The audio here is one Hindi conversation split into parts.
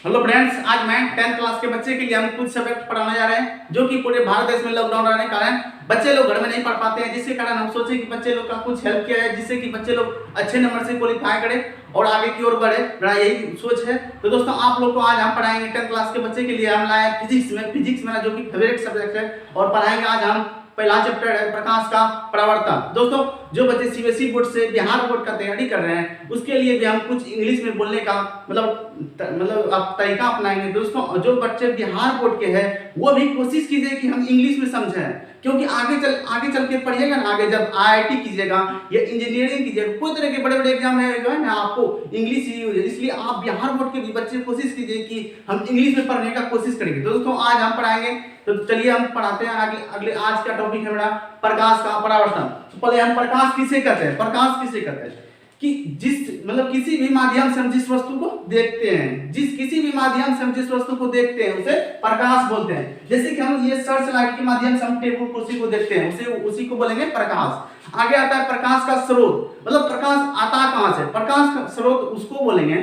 हेलो फ्रेंड्स, आज मैं 10th क्लास के बच्चे के लिए हम कुछ सब्जेक्ट पढ़ाने जा रहे हैं जो कि पूरे भारत देश में लॉकडाउन रहने के कारण बच्चे लोग घर में नहीं पढ़ पाते हैं, जिसके कारण हम सोचे कि बच्चे लोग का कुछ हेल्प किया है जिससे कि बच्चे लोग अच्छे नंबर से क्वालिफाई करें और आगे की ओर बढ़े। मेरा यही सोच है। तो दोस्तों, आप लोग को आज हम पढ़ाएंगे 10th क्लास के बच्चे के लिए हम लाए फिजिक्स मेरा जो कि फेवरेट सब्जेक्ट है, और पढ़ाएंगे आज हम पहला चैप्टर है प्रकाश का परावर्तन। दोस्तों, जो बच्चे सीबीएसई बोर्ड से बिहार बोर्ड का तैयारी कर रहे हैं उसके लिए भी हम कुछ इंग्लिश में बोलने का मतलब आप तरीका अपनाएंगे। दोस्तों, जो बच्चे बिहार बोर्ड के हैं वो भी कोशिश कीजिए कि हम इंग्लिश में समझें, क्योंकि आगे चल के पढ़िएगा ना, आगे जब आईआईटी कीजिएगा या इंजीनियरिंग कीजिएगा, कोई तरह के बड़े बड़े एग्जाम है ना, आपको इंग्लिश ही यूज है। इसलिए आप बिहार बोर्ड के भी बच्चे कोशिश कीजिए कि हम इंग्लिश में पढ़ने का कोशिश करेंगे। दोस्तों, आज हम पढ़ाएंगे, तो चलिए हम पढ़ाते हैं अगले आज का टॉपिक है मेरा प्रकाश का परावर्तन। तो पहले हम प्रकाश किसे कहते हैं? प्रकाश किसे कहते हैं कि किसी भी माध्यम से हम जिस वस्तु को देखते हैं, किसी भी माध्यम से हम जिस वस्तु को देखते हैं उसे प्रकाश बोलते हैं। जैसे कि हम ये सर्च लाइट के माध्यम से हम टेबल कुर्सी को देखते हैं, उसी को बोलेंगे प्रकाश। आगे आता है प्रकाश का स्रोत, मतलब प्रकाश आता कहां से? प्रकाश का स्रोत उसको बोलेंगे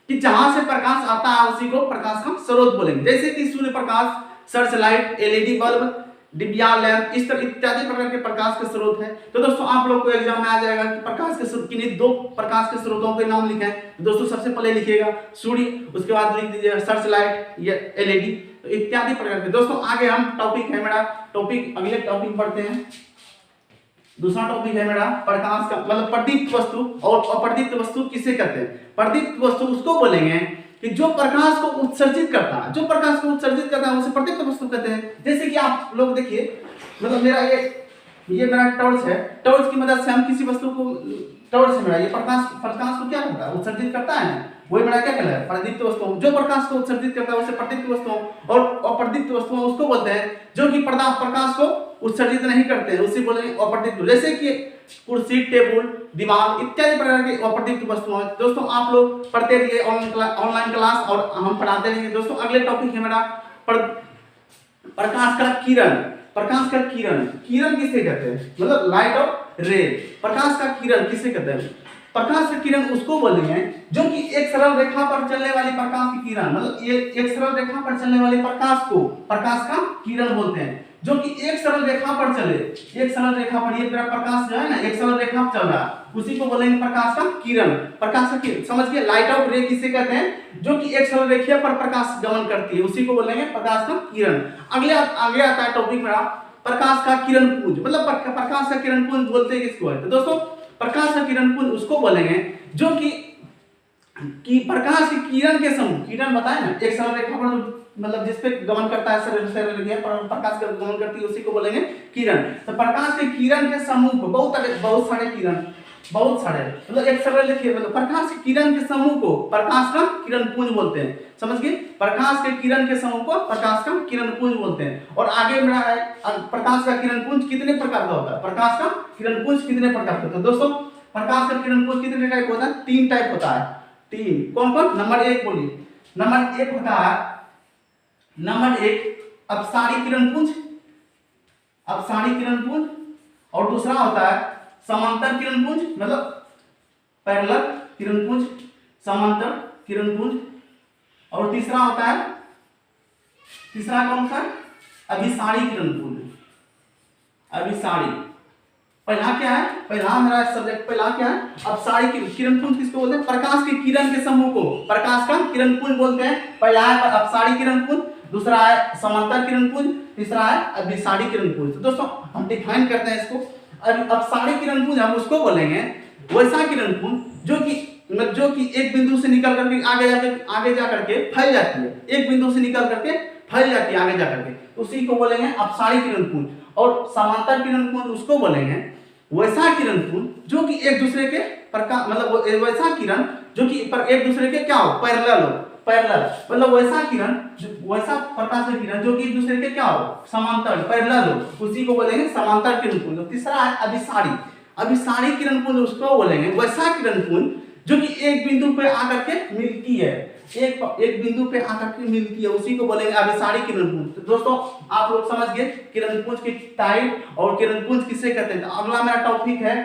कि जहां से प्रकाश आता है उसी को प्रकाश का स्रोत बोलेंगे। जैसे कि Surya Prakash, search light, LED bulb, डिबिया लैंप, इस तरह इत्यादि प्रकार के प्रकाश के स्रोत है। तो दोस्तों, आप लोग को एग्जाम में आ जाएगा कि प्रकाश के स्रोत किन्हीं दो प्रकाश के स्रोतों के नाम लिखे हैं। तो दोस्तों, सबसे पहले लिखिएगा सूर्य, उसके बाद लिख दीजिएगा सर्च लाइट या एलईडी, तो इत्यादि प्रकार के। दोस्तों, आगे हम टॉपिक है मेरा अगले टॉपिक पढ़ते हैं। दूसरा टॉपिक है मेरा प्रकाश का मतलब प्रदीप्त वस्तु। और अप्रदीप्त वस्तु किसे कहते हैं? प्रदीप्त वस्तु उसको बोलेंगे कि जो प्रकाश को उत्सर्जित करता है, उसे प्रदीप्त वस्तु कहते हैं। जैसे कि आप लोग देखिए, मतलब मेरा ये मेरा टॉर्च है, टॉर्च की मदद से हम किसी वस्तु को, टॉर्च है मेरा, ये प्रकाश को क्या करता है? उत्सर्जित करता है ना, वही मेरा क्या कहलाता है? प्रदीप्त वस्तु। जो प्रकाश को उत्सर्जित करता है उसे प्रदीप्त वस्तु, और अप्रदीप्त वस्तु उसको बोलते हैं जो कि प्रकाश को उत्सर्जित नहीं करते हैं, उसे बोलेंगे अप्रदीप्त। जैसे कि कुर्सी, टेबल, दीवार इत्यादि प्रकार की अप्रदीप्त वस्तुएं। दोस्तों, आप लोग पढ़ते रहिए ऑनलाइन क्लास, और हम पढ़ाते रहेंगे। दोस्तों, अगले टॉपिक है मेरा प्रकाश का किरण। प्रकाश का किरण किसे कहते हैं? मतलब लाइट और रे। प्रकाश का किरण किसे कहते हैं? प्रकाश का किरण उसको बोलेंगे जो कि एक सरल रेखा पर चलने वाली प्रकाश की किरण, मतलब ये एक सरल रेखा पर चलने वाली प्रकाश को प्रकाश का किरण बोलते हैं। जो कि एक सरल रेखा पर चले, एक सरल रेखा पर, ये प्रकाश जो है ना एक सरल रेखा पर चल रहा है, उसी को बोलेंगे प्रकाश का किरण। प्रकाश का किरण समझिए। लाइट ऑफ रे किसे कहते हैं? जो कि एक सरल रेखा पर प्रकाश गमन करती है, उसी को बोलेंगे प्रकाश का किरण। आगे आता है टॉपिक मेरा प्रकाश का किरण पुंज। मतलब प्रकाश का किरण पुंज बोलते हैं किसको है? तो दोस्तों, प्रकाश का किरण पुंज उसको बोलेंगे जो कि प्रकाश के किरण के समूह, किरण बताए ना एक सरल रेखा पर मतलब जिस पे गमन करता है, प्रकाश का गमन करती है, उसी को बोलेंगे किरण। तो प्रकाश के किरण के समूह को बहुत सारे किरण, मतलब एक सरल लिखिए, मतलब प्रकाश के किरण के समूह को प्रकाश का किरण पुंज बोलते हैं। समझ गए? प्रकाश के किरण के समूह को प्रकाश का किरण पुंज बोलते हैं। और आगे मेरा है प्रकाश का किरण पुंज कितने प्रकार का होता है? प्रकाश का किरण पुंज कितने प्रकार का होता है? दोस्तों, प्रकाश का किरण पुंज कितने टाइप होता है? 3 टाइप होता है। 3 कौन कौन? नंबर 1 बोलिए। नंबर 1 होता है, नंबर 1 अपसारी किरण पुंज, और दूसरा होता है समांतर किरण पुंज, मतलब पैरेलल किरण पुंज, समांतर किरण पुंज, और तीसरा होता है, तीसरा कौन सा? अभिसारी किरण पुंज। अभिसारी। पहला क्या है? पहला मेरा सब्जेक्ट पहला क्या है? अपसारी किरण पुंज किसको बोलते हैं? प्रकाश के किरण के समूह को प्रकाश का किरण पुंज बोलते हैं। पहला है अपसारी किरण पुंज, दूसरा है समांतर किरण पुंज, तीसरा है अभिसारी किरण पुंज। तो दोस्तों, हम डिफाइन करते हैं इसको। अपसारी किरण पुंज हम उसको बोलेंगे वैसा किरण पुंज जो कि एक बिंदु से निकल करके आगे जा करके फैल जाती है, एक बिंदु से निकल करके फैल जाती है आगे जा करके, उसी को बोलेंगे अपसारी किरण पुंज। और समांतर किरण पुंज उसको बोलेंगे वैसा किरण पुंज जो कि एक दूसरे के प्रकाश, मतलब वैसा किरण जो कि एक दूसरे के क्या हो? पैरेलल हो। मतलब वैसा किरण, वैसा प्रकाश का किरण जो कि एक दूसरे के क्या हो? समांतर, पैरेलल हो, उसी को बोलेंगे समांतर किरण पुंज। तीसरा है अभिसारी किरण पुंज, उसको बोलेंगे वैसा किरण पुंज जो कि एक बिंदु पे आकर के मिलती है, एक बिंदु पे आकर के मिलती है, उसी को बोलेंगे अभिसारी किरण पुंज। तो दोस्तों, आप लोग समझ गए किरण पुंज की टाइप और किरण पुंज किसे कहते हैं। अगला मेरा टॉपिक है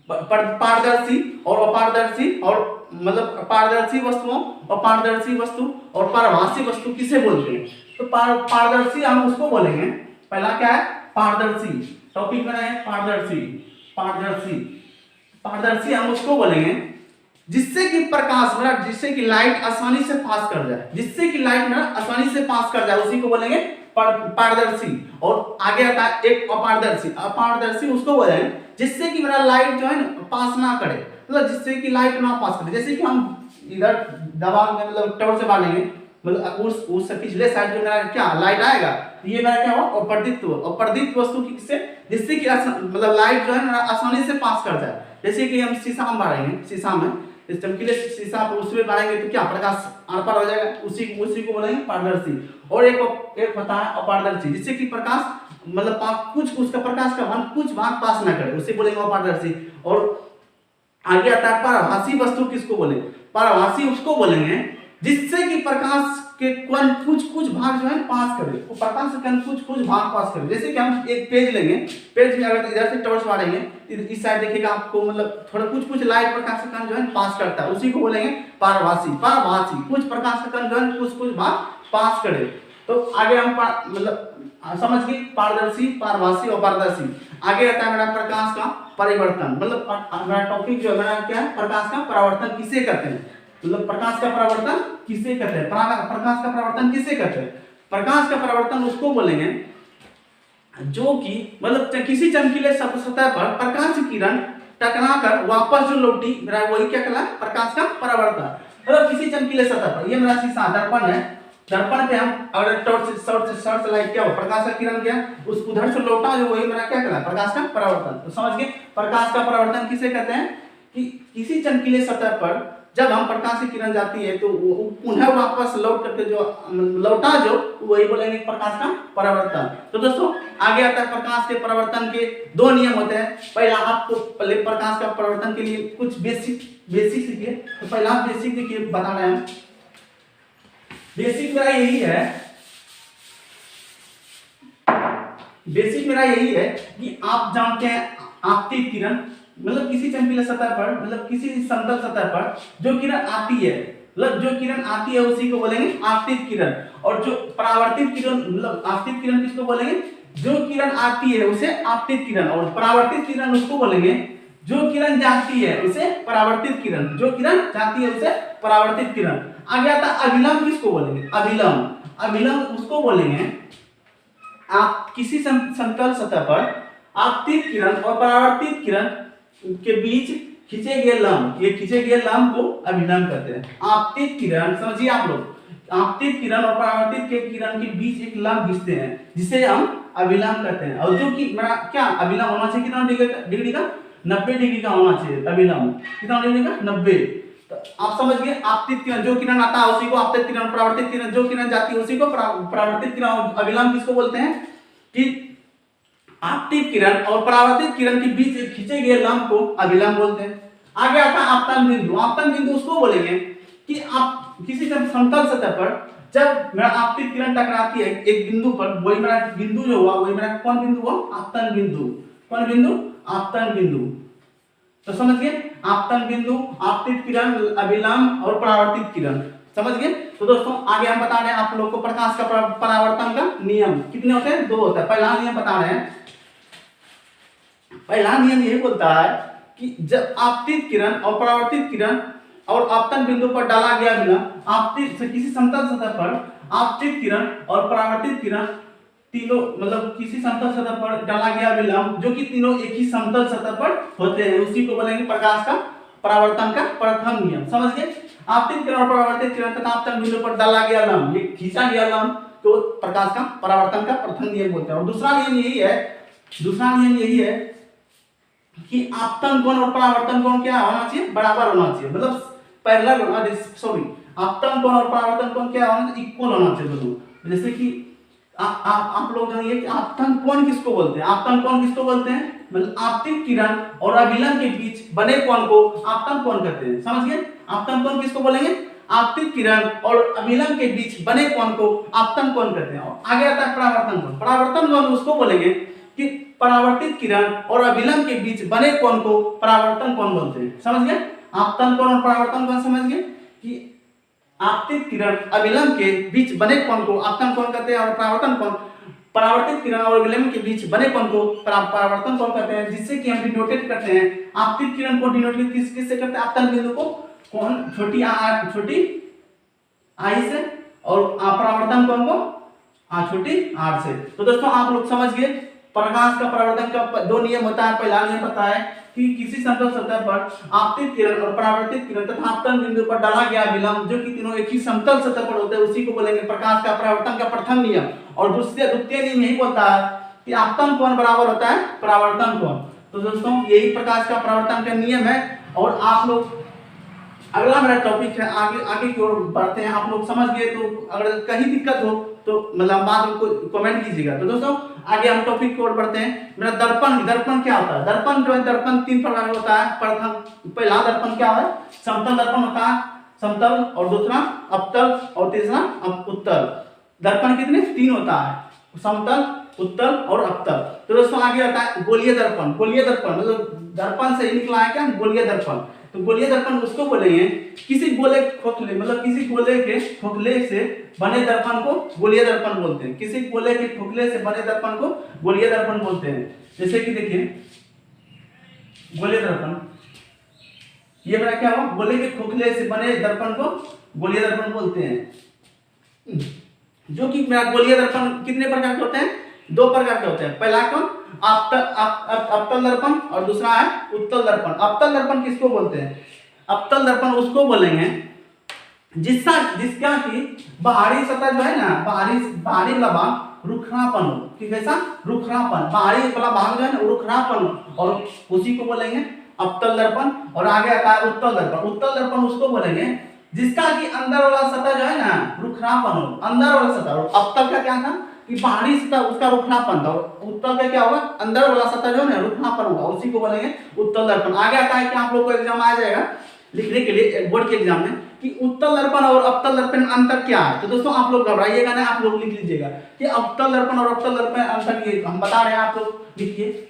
पारदर्शी और अपारदर्शी और मतलब पारदर्शी वस्तुओं और पारदर्शी वस्तु और पारभासी वस्तु किसे बोलते हैं? तो पारदर्शी हम उसको बोलेंगे, पहला क्या है? पारदर्शी। टॉपिक में है पारदर्शी। पारदर्शी पारदर्शी हम उसको बोलेंगे जिससे कि प्रकाश मतलब जिससे कि लाइट आसानी से पास कर जाए, जिससे कि लाइट ना आसानी से पास कर जाए, उसी को बोलेंगे पारदर्शी। और आगे आता है एक अपारदर्शी। अपारदर्शी उसको बोलेंगे जिससे कि मेरा लाइट जो है ना पास ना करे, मतलब जिससे कि लाइट ना पास करे। जैसे कि हम इधर दबाव में मतलब टॉर्च से मारेंगे, मतलब उस पिछले साइड जो मेरा क्या लाइट आएगा, ये मेरा क्या हुआ? अपर्दित्व। अपर्दित वस्तु की किससे? जिससे कि मतलब लाइट जो है ना आसानी से पास कर जाए। जैसे कि हम शीशा में मारेंगे, शीशा में इस चमकीले शीशा पर उसमें मारेंगे तो क्या प्रकाश आर पार हो जाएगा, उसी को बोलेंगे पारदर्शी। और एक होता है अपारदर्शी जिससे कि प्रकाश मतलब कुछ उसका प्रकाश का कुछ भाग पास ना करे, उसे बोलेंगे अपारदर्शी। और आगे आता है पारभासी वस्तु। किसको बोले? पारभासी उसको बोलेंगे जिससे कि प्रकाश के कण कुछ भाग जो है पास करे, वो प्रकाश के कण कुछ भाग पास करे। जैसे कि हम एक पेज लेंगे, पेज में अगर इधर से टॉर्च मारेंगे इस साइड देखिएगा आपको मतलब थोड़ा कुछ लाइट प्रकाश का कण जो है पास करता है, उसी को बोलेंगे पारभासी। पारभासी कुछ प्रकाश का कण जो है कुछ भाग पास करे। तो आगे हम मतलब समझ गए पारदर्शी, पारभासी और पारदर्शी। आगे आता है मेरा प्रकाश का परिवर्तन। मतलब मेरा टॉपिक जो है मेरा क्या है? प्रकाश का परावर्तन किसे कहते हैं? मतलब प्रकाश का परावर्तन किसे कहते हैं? प्रकाश का परावर्तन किसे कहते हैं? प्रकाश का परावर्तन उसको बोलेंगे जो कि मतलब किसी चमकीले सतह पर प्रकाश की किरण टकराकर वापस जो लौटी, मेरा वही क्या कहलाता है? प्रकाश का परावर्तन। मतलब किसी चमकीले सतह पर, ये मेरा शीशा दर्पण है, दर्पण पे हम अगर टॉर्च लाइट क्या हो, प्रकाश का किरण क्या उस उधर से लौटा जो वही मेरा क्या कहलाता है? प्रकाश का परावर्तन। तो समझ गए प्रकाश का परावर्तन किसे कहते हैं? कि किसी चमकीले सतह पर जब हम प्रकाश की किरण जाती है तो वो पुनः वापस लौट करके जो लौटा जो वही बोलेंगे प्रकाश का परावर्तन। तो दोस्तों आगे आता है प्रकाश के परावर्तन के दो नियम होते हैं। पहला आपको पहले प्रकाश का परावर्तन के लिए कुछ बेसिक सीखिए। तो पहला बेसिक देखिए बता रहे हैं। बेसिक मेरा यही है, बेसिक मेरा यही है कि आप जानते हैं आपतित किरण मतलब किसी चमकीले सतह पर मतलब किसी समतल सतह पर जो किरण आती है, मतलब जो किरण आती है उसी को बोलेंगे आपतित किरण। और जो परावर्तित किरण मतलब आपतित किरण किसको बोलेंगे? जो किरण आती है उसे आपतित किरण। और परावर्तित किरण उसको बोलेंगे जो किरण जाती है उसे परावर्तित किरण। जो किरण जाती है उसे परावर्तित किरण। आगे आता अभिलंब। किसको बोलेंगे? अभिलंब। अभिलंब उसको बोलेंगे आप किसी समतल सतह पर आपतित किरण और परावर्तित किरण के बीच खींचे गए लंब, ये खींचे गए लंब को अभिलंब कहते हैं। आपतित किरण समझिए आप लोग, आपतित किरण और परावर्तित के किरण के बीच एक लंब खींचते हैं जिसे हम अभिलंब कहते हैं। और जो कि मेरा क्या अभिलंब होना चाहिए कितना डिग्री का? 90 डिग्री का होना चाहिए अभिलंब। कितना डिग्री का? 90। तो आप समझ गए आपतित किरण जो किरण आता है उसी को आपतित किरण, परावर्तित किरण जो किरण जाती है उसी को परावर्तित किरण। अभिलंब किसको बोलते हैं? कि आपतित किरण और परावर्तित किरण के बीच खींचे गए लंब को अभिलंब बोलते हैं। आगे आता है आपतन बिंदु। आपतन बिंदु उसको बोलेंगे कि आप किसी समतल सतह पर जब मेरा आपतित किरण टकराती है एक बिंदु पर, वही मेरा बिंदु जो हुआ वही मेरा कौन बिंदु हुआ? आपतन बिंदु। कौन बिंदु? आपतन बिंदु। तो समझ गए आपतन बिंदु, आपतित किरण, अभिलंब और परावर्तित किरण। समझ गए? तो दोस्तों आगे हम बता रहे हैं आप लोग को प्रकाश का परावर्तन का नियम कितने होते हैं? 2 होता है। पहला नियम बता रहे हैं, पहला नियम यही बोलता है कि जब आपतित किरण और परावर्तित किरण और आपतन बिंदु पर डाला गया विलंब, आपतित किसी समतल सतह पर आपतित किरण और परावर्तित किरण तीनों मतलब किसी समतल सतह पर डाला गया विलंब जो कि तीनों एक ही समतल सतह पर होते हैं, उसी को बोलेंगे प्रकाश का परावर्तन का प्रथम नियम। समझ गए? आपतित किरण और परावर्तित किरण तथा आपतन बिंदु पर डाला गया लंब, ये खींचा गया लंब तो प्रकाश का परावर्तन का प्रथम नियम बोलते हैं। और दूसरा नियम यही है कि आपतन कोण और परावर्तन कोण क्या होना चाहिए? बराबर होना चाहिए, मतलब पैरेलल होना, सॉरी आपतन कोण और परावर्तन कोण क्या होना चाहिए? इक्वल होना चाहिए दोनों। जैसे कि आप लोग जानिए कि आपतन कोण किसको बोलते हैं? आपतन कोण किसको बोलते हैं? मतलब आपतित किरण और अभिलंब के बीच बने कोण को आपतन कोण कहते हैं। समझ गए? आपतन कोण किसको बोलेंगे? आपतित किरण और अभिलंब के बीच बने कोण को आपतन कोण कहते हैं। और आगे आता है परावर्तन कोण। परावर्तन कोण उसको बोलेंगे कि परावर्तित किरण और अभिलंब के बीच बने कोण को परावर्तन कोण बोलते हैं। समझ गए? आपतन कोण और परावर्तन कोण समझ गए कि आपतित किरण अविलंब के बीच बने कोण को आपतन कोण कहते हैं और परावर्तन कोण, परावर्तित किरण और विलंब के बीच बने कोण को परावर्तन कोण कहते हैं, जिससे कि हम डिनोटेट करते हैं। आपतित किरण को डिनोट किससे करते हैं, आपतन बिंदु को कोण छोटी आई से और परावर्तन कोण को छोटी आर से। तो दोस्तों आप लोग समझ गए प्रकाश का परावर्तन का दो नियम होता है। पहला नियम पता है कि किसी समतल सतह पर आपतित किरण और परावर्तित किरण तथा आपतन बिंदु पर डाला गया विलंब जो कि तीनों एक ही समतल सतह पर होते हैं उसी को बोलेंगे प्रकाश का परावर्तन का प्रथम नियम। और द्वितीय नियम यही बोलता है कि आपतन कोण बराबर होता है परावर्तन कोण। तो दोस्तों यही प्रकाश का परावर्तन का नियम है। और आप लोग अगला मेरा टॉपिक है, आगे की ओर बढ़ते हैं। आप लोग समझ गए तो अगर कहीं दिक्कत हो तो मतलब बाद में कमेंट कीजिएगा। तो दोस्तों आगे हम टॉपिक की ओर बढ़ते हैं। मेरा दर्पण क्या होता है, दर्पण जो है दर्पण तीन प्रकार का होता है। प्रथम पहला दर्पण क्या है, समतल दर्पण होता है, समतल, और दूसरा अवतल और तीसरा उत्तल। दर्पण कितने तीन होता है, समतल, उत्तल और अवतल। तो दोस्तों आगे आता है गोलीय दर्पण। गोलीय दर्पण मतलब दर्पण से ही निकला है क्या, गोलीय दर्पण। तो गोलीय दर्पण उसको बोलेंगे किसी गोले खोखले मतलब किसी गोले के खोखले से बने दर्पण को गोलीय दर्पण बोलते हैं। किसी गोले के खोखले से बने दर्पण को गोलीय दर्पण बोलते हैं। जैसे कि देखिए गोलीय दर्पण, ये मेरा क्या हुआ, गोले के खोखले से बने दर्पण को गोलीय दर्पण बोलते हैं। जो कि मेरा गोलीय दर्पण कितने प्रकार के होते हैं, दो प्रकार के होते हैं। पहला कौन, अवतल दर्पण और दूसरा है उत्तल दर्पण। अवतल दर्पण किसको बोलते हैं, अवतल दर्पण उसको बोलेंगे जिसका कि बाहरी सतह जो है ना, बाहरी वाला भाग रुखरापन हो, कि कैसा रुखरापन, बाहरी वाला भाग जो है ना रुखरापन हो, और उसी को बोलेंगे अवतल दर्पण। और आगे आता है उत्तल दर्पण। उत्तल दर्पण उसको बोलेंगे जिसका कि अंदर वाला सतह जो है ना रुखरापन हो, अंदर वाला सतह। और अवतल का क्या था कि बाहरी सतह उसका रुखरापन था, उत्तल का क्या होगा, अंदर वाला सतह जो है ना रुखरापन होगा, उसी को बोलेंगे उत्तल दर्पण। आगे आता है कि आप लोग को एग्जाम आ जाएगा लिखने के लिए बोर्ड के एग्जाम में कि उत्तल दर्पण और अवतल दर्पण में अंतर क्या है। तो दोस्तों आप लोग घबराइएगा ना, आप लोग लिख लीजिएगा कि अवतल दर्पण और अवतल दर्पण अंतर ये हम बता रहे हैं, आप लोग लिखिए।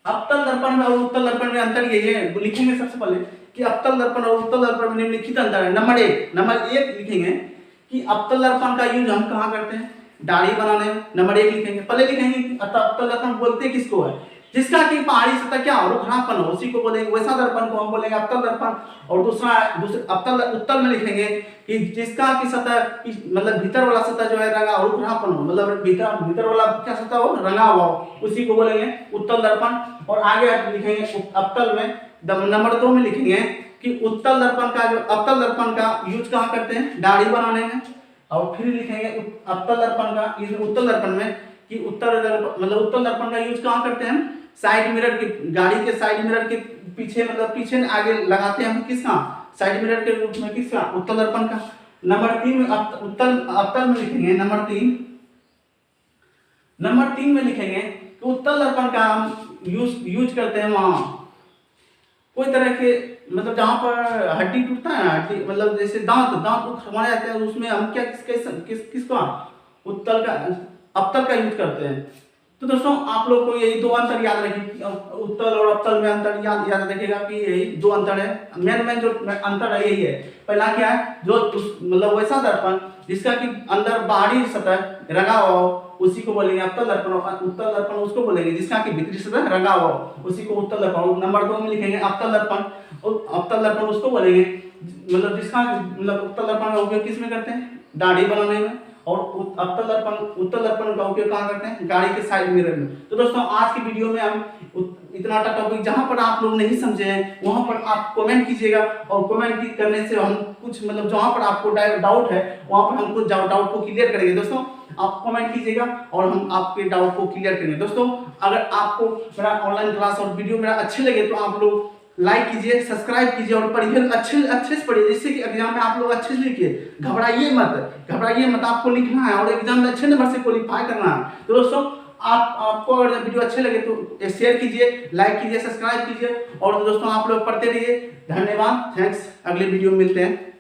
अवतल दर्पण में और उत्तल दर्पण में अंतर ये है, लिखेंगे सबसे पहले कि अवतल दर्पण और उत्तल दर्पण में निम्नलिखित अंतर है। नंबर एक लिखेंगे कि अवतल दर्पण का यूज हम कहाँ करते हैं, दाढ़ी बनाने में। नंबर एक लिखेंगे, पहले लिखेंगे अवतल दर्पण बोलते किसको है, जिसका कि पहाड़ी सतह क्या हो रुखरापन हो, उसी को बोलेंगे वैसा दर्पण को हम बोलेंगे अवतल दर्पण। और दूसरा उत्तल में लिखेंगे कि जिसका की सतह मतलब भीतर वाला सतह जो है रंगा हो, रुखरापन हो, मतलब भीतर वाला क्या सतह हो, रंगा हुआ हो, उसी को बोलेंगे उत्तल दर्पण। और आगे लिखेंगे अवतल में नंबर 2 में लिखेंगे कि उत्तल दर्पण का जो अवतल दर्पण का यूज कहाँ करते हैं, दाढ़ी बनाने में। और फिर लिखेंगे अवतल दर्पण का, उत्तल दर्पण में कि उत्तल दर्पण का यूज कहाँ करते हैं, साइड मिरर के, गाड़ी के साइड मिरर के पीछे मतलब पीछे आगे लगाते हैं हम, किसका, साइड मिरर के रूप में, किसका, उत्तल दर्पण का। नंबर 3 में अवतल में लिखेंगे नंबर 3 में लिखेंगे कि उत्तल दर्पण का हम यूज करते हैं वहां कोई तरह के मतलब जहां पर हड्डी टूटता है, हड्डी मतलब जैसे दांत खवाए जाते हैं, उसमें हम क्या किसका अवतल का यूज करते हैं। तो दोस्तों आप लोग को यही दो अंतर याद रखिए, उत्तल और अवतल में अंतर याद रखिएगा कि यही दो अंतर है। मेन जो अंतर है यही है। पहला क्या है, जो मतलब वैसा दर्पण जिसका कि अंदर बाहरी सतह रंगा हुआ हो, उसी को बोलेंगे अवतल दर्पण। उत्तल दर्पण उसको बोलेंगे जिसका कि भीतरी सतह रंगा हुआ हो, उसी को उत्तल दर्पण। नंबर 2 में लिखेंगे अवतल दर्पण। अवतल दर्पण उसको बोलेंगे मतलब जिसका मतलब उत्तल दर्पण का उपयोग किस में करते हैं, दाढ़ी बनाने में। और उत्तल दर्पण का उपयोग कहाँ करते हैं, गाड़ी के साइड मिरर में। तो दोस्तों आज की वीडियो में हम इतना टॉपिक जहां पर आप लोग नहीं समझे हैं वहां पर आप कमेंट कीजिएगा, और कमेंट करने से हम कुछ मतलब जहां पर आपको डाउट है वहां पर हम कुछ डाउट को क्लियर करेंगे। दोस्तों आप कमेंट कीजिएगा और हम आपके डाउट को क्लियर करेंगे। दोस्तों अगर आपको मेरा ऑनलाइन क्लास और वीडियो मेरा अच्छे लगे तो आप लोग लाइक कीजिए, सब्सक्राइब कीजिए और पढ़िए, अच्छे से पढ़िए, जिससे कि एग्जाम में आप लोग अच्छे से लिखिए। घबराइए मत, आपको लिखना है और एग्जाम में अच्छे नंबर से क्वालिफाई करना है। तो दोस्तों आपको अगर वीडियो अच्छे लगे तो शेयर कीजिए, लाइक कीजिए, सब्सक्राइब कीजिए। और दोस्तों आप लोग पढ़ते रहिए। धन्यवाद, थैंक्स, अगले वीडियो में मिलते हैं।